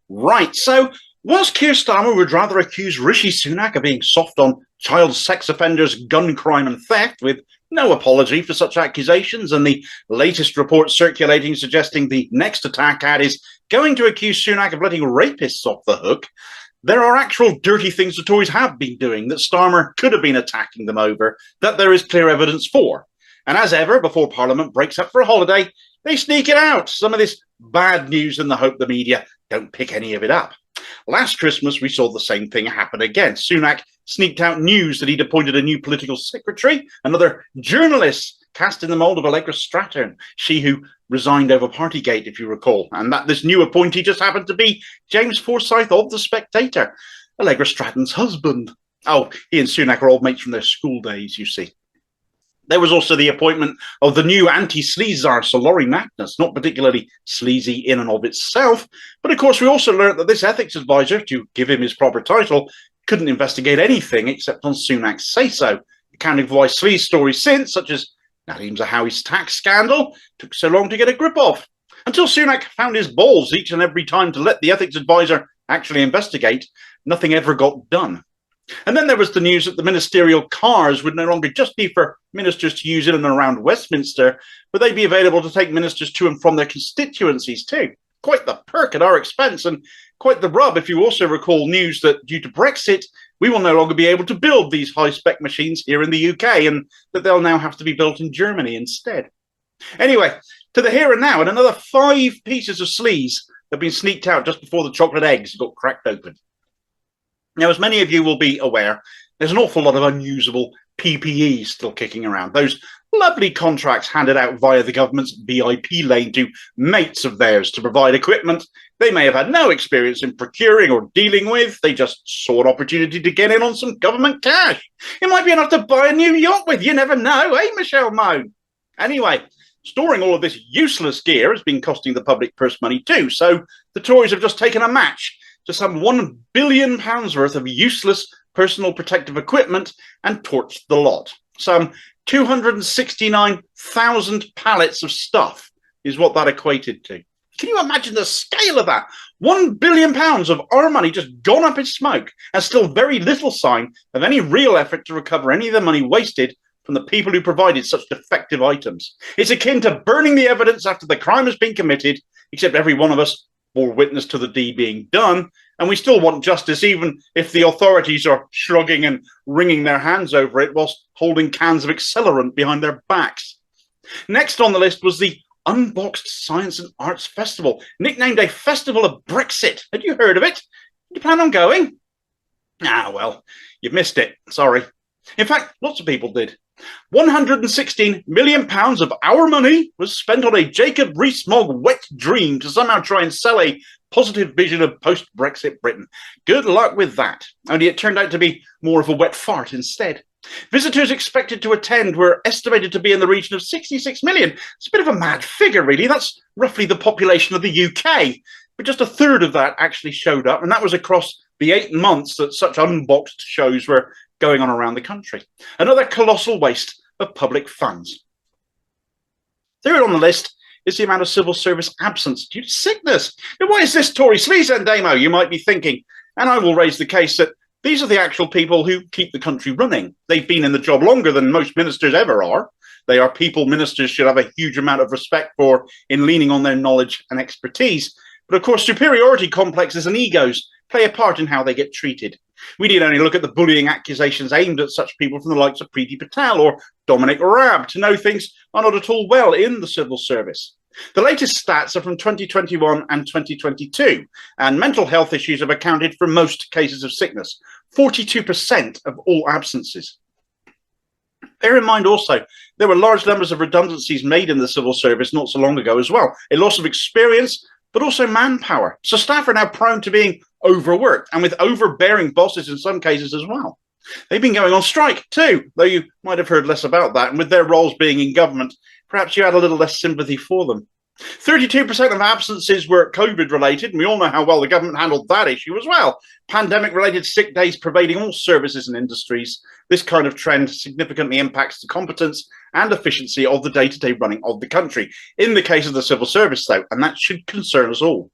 Right, so whilst Keir Starmer would rather accuse Rishi Sunak of being soft on child sex offenders, gun crime and theft, with no apology for such accusations, and the latest report circulating suggesting the next attack ad is going to accuse Sunak of letting rapists off the hook, there are actual dirty things the Tories have been doing that Starmer could have been attacking them over, that there is clear evidence for. And as ever, before Parliament breaks up for a holiday, they sneak it out, some of this bad news in the hope the media don't pick any of it up. Last Christmas, we saw the same thing happen again. Sunak sneaked out news that he'd appointed a new political secretary, another journalist cast in the mould of Allegra Stratton, she who resigned over Partygate, if you recall, and that this new appointee just happened to be James Forsyth of the Spectator, Allegra Stratton's husband. Oh, he and Sunak are old mates from their school days, you see. There was also the appointment of the new anti-sleaze czar, Sir Laurie Magnus, not particularly sleazy in and of itself, but of course we also learnt that this ethics advisor, to give him his proper title, couldn't investigate anything except on Sunak's say-so, accounting for why sleaze stories since, such as Nadhim Zahawi's tax scandal, took so long to get a grip of, until Sunak found his balls each and every time to let the ethics advisor actually investigate. Nothing ever got done. And then there was the news that the ministerial cars would no longer just be for ministers to use in and around Westminster, but they'd be available to take ministers to and from their constituencies too. Quite the perk at our expense, and quite the rub if you also recall news that due to Brexit, we will no longer be able to build these high-spec machines here in the UK, and that they'll now have to be built in Germany instead. Anyway, to the here and now, and another 5 pieces of sleaze have been sneaked out just before the chocolate eggs got cracked open. Now, as many of you will be aware, there's an awful lot of unusable PPE still kicking around. Those lovely contracts handed out via the government's VIP lane to mates of theirs to provide equipment they may have had no experience in procuring or dealing with. They just saw an opportunity to get in on some government cash. It might be enough to buy a new yacht with. You never know, eh, Michelle Moan? Anyway, storing all of this useless gear has been costing the public purse money too, so the Tories have just taken a match to some £1 billion worth of useless personal protective equipment and torched the lot. Some 269,000 pallets of stuff is what that equated to. Can you imagine the scale of that? £1 billion of our money just gone up in smoke, and still very little sign of any real effort to recover any of the money wasted from the people who provided such defective items. It's akin to burning the evidence after the crime has been committed, except every one of us bore witness to the deed being done, and we still want justice even if the authorities are shrugging and wringing their hands over it whilst holding cans of accelerant behind their backs. Next on the list was the Unboxed Science and Arts Festival, nicknamed a Festival of Brexit. Had you heard of it? Did you plan on going? Ah, well, you've missed it. Sorry. In fact, lots of people did. £116 million of our money was spent on a Jacob Rees-Mogg wet dream to somehow try and sell a positive vision of post-Brexit Britain. Good luck with that. Only it turned out to be more of a wet fart instead. Visitors expected to attend were estimated to be in the region of 66 million. It's a bit of a mad figure, really. That's roughly the population of the UK. But just a third of that actually showed up, and that was across the 8 months that such unboxed shows were going on around the country. Another colossal waste of public funds. Third on the list is the amount of civil service absence due to sickness. Now, why is this Tory Sleaze then, Damo? You might be thinking. And I will raise the case that these are the actual people who keep the country running. They've been in the job longer than most ministers ever are. They are people ministers should have a huge amount of respect for in leaning on their knowledge and expertise. But of course, superiority complexes and egos play a part in how they get treated. We need only look at the bullying accusations aimed at such people from the likes of Preeti Patel or Dominic Raab to know things are not at all well in the civil service. The latest stats are from 2021 and 2022, and mental health issues have accounted for most cases of sickness, 42% of all absences. Bear in mind also, there were large numbers of redundancies made in the civil service not so long ago as well, a loss of experience, but also manpower. So staff are now prone to being overworked and with overbearing bosses in some cases as well. They've been going on strike too, though you might have heard less about that. And with their roles being in government, perhaps you had a little less sympathy for them. 32% of absences were COVID related, and we all know how well the government handled that issue as well. Pandemic-related sick days pervading all services and industries. This kind of trend significantly impacts the competence and efficiency of the day-to-day running of the country. In the case of the civil service, though, and that should concern us all.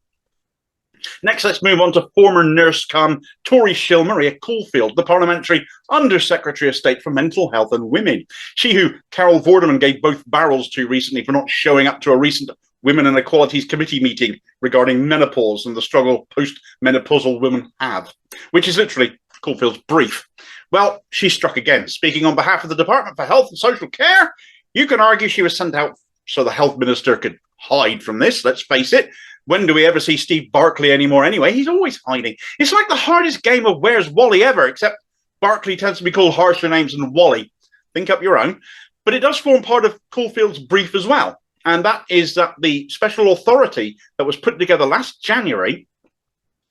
Next, let's move on to former nurse cum Tory shill Maria Caulfield, the Parliamentary Under-Secretary of State for Mental Health and Women. She who Carol Vorderman gave both barrels to recently for not showing up to a recent Women and Equalities Committee meeting regarding menopause and the struggle post-menopausal women have, which is literally Caulfield's brief. Well, she struck again, speaking on behalf of the Department for Health and Social Care. You can argue she was sent out so the health minister could hide from this, let's face it. When do we ever see Steve Barclay anymore anyway? He's always hiding. It's like the hardest game of Where's Wally ever, except Barclay tends to be called harsher names than Wally. Think up your own. But it does form part of Caulfield's brief as well. And that is that the special authority that was put together last January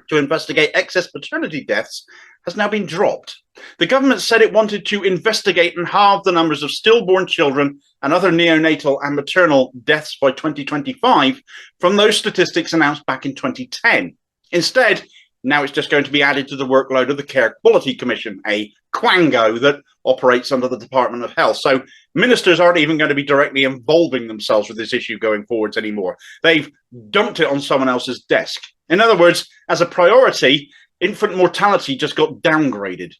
to investigate excess paternity deaths has now been dropped. The government said it wanted to investigate and halve the numbers of stillborn children and other neonatal and maternal deaths by 2025 from those statistics announced back in 2010. Instead, now it's just going to be added to the workload of the Care Quality Commission, a quango that operates under the Department of Health. So ministers aren't even going to be directly involving themselves with this issue going forwards anymore. They've dumped it on someone else's desk. In other words, as a priority, infant mortality just got downgraded.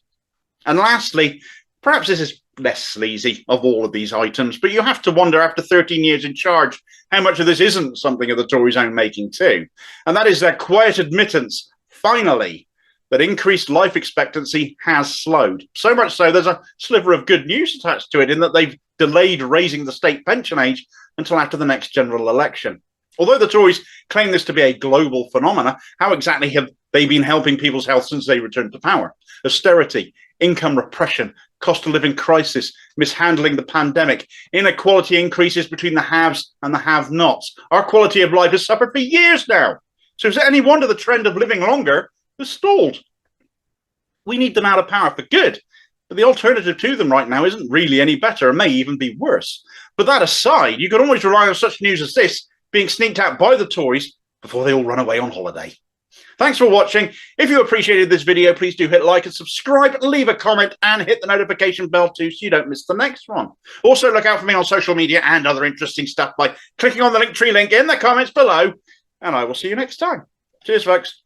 And lastly, perhaps this is less sleazy of all of these items, but you have to wonder after 13 years in charge how much of this isn't something of the Tories' own making too. And that is their quiet admittance, finally, that increased life expectancy has slowed. So much so there's a sliver of good news attached to it in that they've delayed raising the state pension age until after the next general election. Although the Tories claim this to be a global phenomena, how exactly have they been helping people's health since they returned to power? Austerity, income repression, cost of living crisis, mishandling the pandemic, inequality increases between the haves and the have-nots. Our quality of life has suffered for years now. So is it any wonder the trend of living longer has stalled? We need them out of power for good, but the alternative to them right now isn't really any better and may even be worse. But that aside, you can always rely on such news as this being sneaked out by the Tories before they all run away on holiday. Thanks for watching. If you appreciated this video, please do hit like and subscribe, leave a comment, and hit the notification bell too so you don't miss the next one. Also, look out for me on social media and other interesting stuff by clicking on the Linktree link in the comments below, and I will see you next time. Cheers, folks.